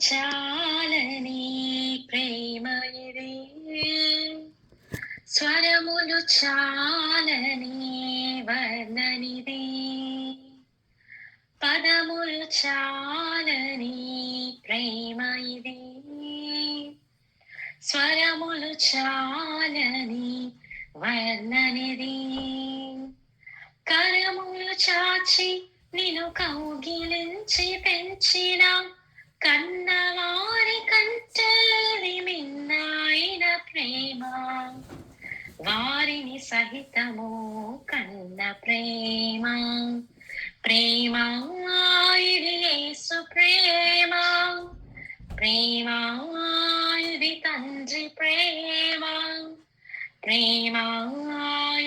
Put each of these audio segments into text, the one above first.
చాలని ప్రేమ ఇది, స్వరములు చాలని వర్ణనిది, పదములు చాలని ప్రేమ ఇది, స్వరములు చాలని వర్ణనిది. కరములు చాచి నిన్ను కౌగిలించి పెంచిన కన్నవారి కంటేది మిన్నైన ప్రేమ, వారిని సహితము కన్న ప్రేమ. ప్రేమ ఇది యేసు ప్రేమ, ప్రేమ ఇది తండ్రి ప్రేమ, ప్రేమ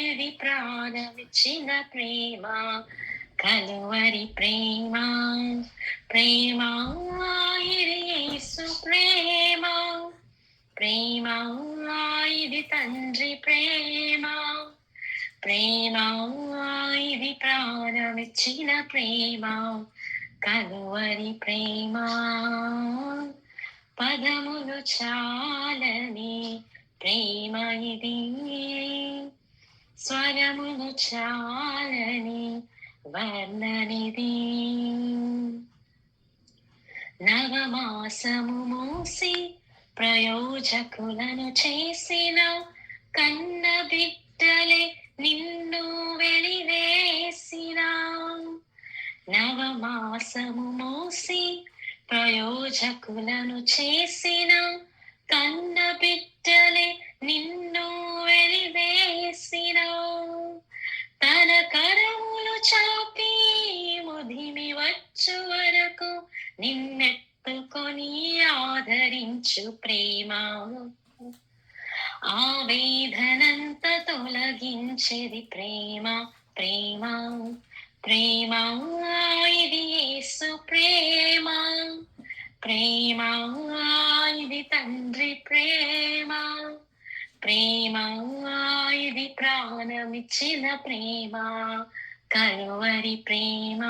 ఇది ప్రాణమిచ్చిన ప్రేమ, కలువరి ప్రేమ. ప్రేమ ఇది యేసు ప్రేమ, ప్రేమ ఇది తండ్రి ప్రేమ, ప్రేమ ఇది ప్రాణమిచ్చిన ప్రేమ, కలువరి ప్రేమ. పదములు చాలని ప్రేమ ఇది, స్వరములు చాలని వర్ణనిది. నవమాసము మోసి ప్రయోజకులను చేసిన కన్న బిడ్డలే నిన్ను వెలివేసిన. నవమాసము మోసి ప్రయోజకులను చేసిన కన్న బిడ్డలే నిన్ను వెలివేసిన. తన కరములు చాపి ముదిమి వచ్చు వరకు నిన్నెత్తుకొని ఆదరించు ప్రేమ, ఆవేదనంత తొలగించేది ప్రేమ. ప్రేమ ప్రేమ ఇది యేసు ప్రేమ, ప్రేమ ఇది తండ్రి ప్రేమ, ప్రేమ ఇది ప్రాణమిచ్చిన ప్రేమ, కలువరి ప్రేమ.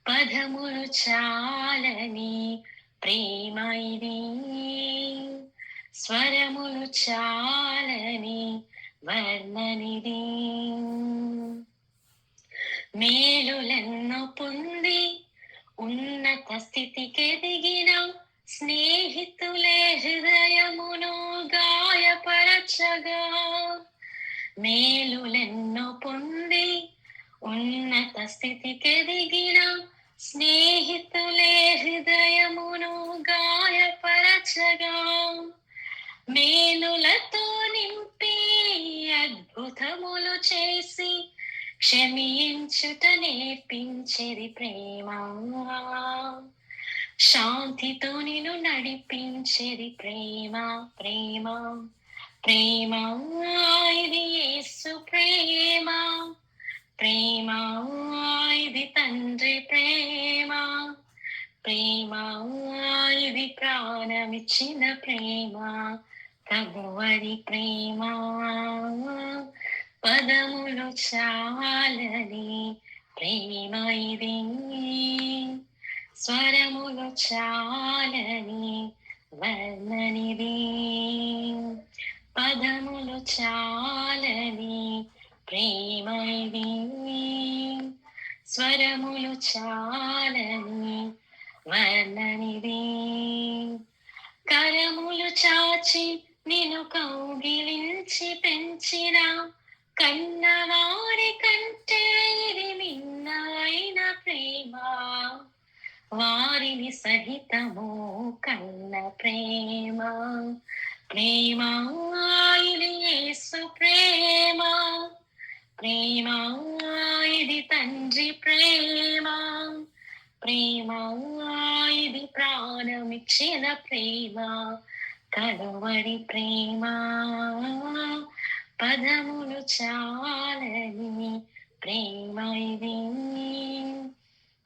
పదములు చాలని ప్రేమ ఇది, స్వరములు చాలని వర్ణనిది. మేలులెన్నో పొంది ఉన్నత స్థితికెదిగిన స్నేహితులే హృదయమును గాయపరచగా. మేలులెన్నో పొంది ఉన్నత స్థితికెదిగిన స్నేహితులే హృదయమును గాయపరచగా. మేలులతో నింపి అద్భుతములు చేసి క్షమించుట నేర్పించేది ప్రేమ, శాంతితో నిన్ను నడిపించేది ప్రేమ. ప్రేమ ప్రేమ ఇది యేసు ప్రేమ, ప్రేమ ఇది తండ్రి ప్రేమ, ప్రేమ ఇది ప్రాణమిచ్చిన ప్రేమ, కలువరి ప్రేమ. పదములు చాలని ప్రేమ ఇది, స్వరములు చాలని వర్ణనిది. పదములు చాలని ప్రేమ ఇది, స్వరములు చాలని వర్ణనిది. కరములు చాచి నిన్ను కౌగిలించి పెంచిన కన్నవారి కంటే ఇది మిన్నైన ప్రేమ, వారిని సహితము కన్న ప్రేమ. ప్రేమ ఇది యేసు ప్రేమ, ప్రేమ ఇది తండ్రి ప్రేమ, ప్రేమ ఇది ప్రాణమిచ్చిన ప్రేమ, కలువరి ప్రేమ. పదములు చాలని ప్రేమ ఇది,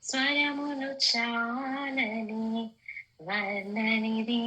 స్వరములు చాలని వర్ణనిది.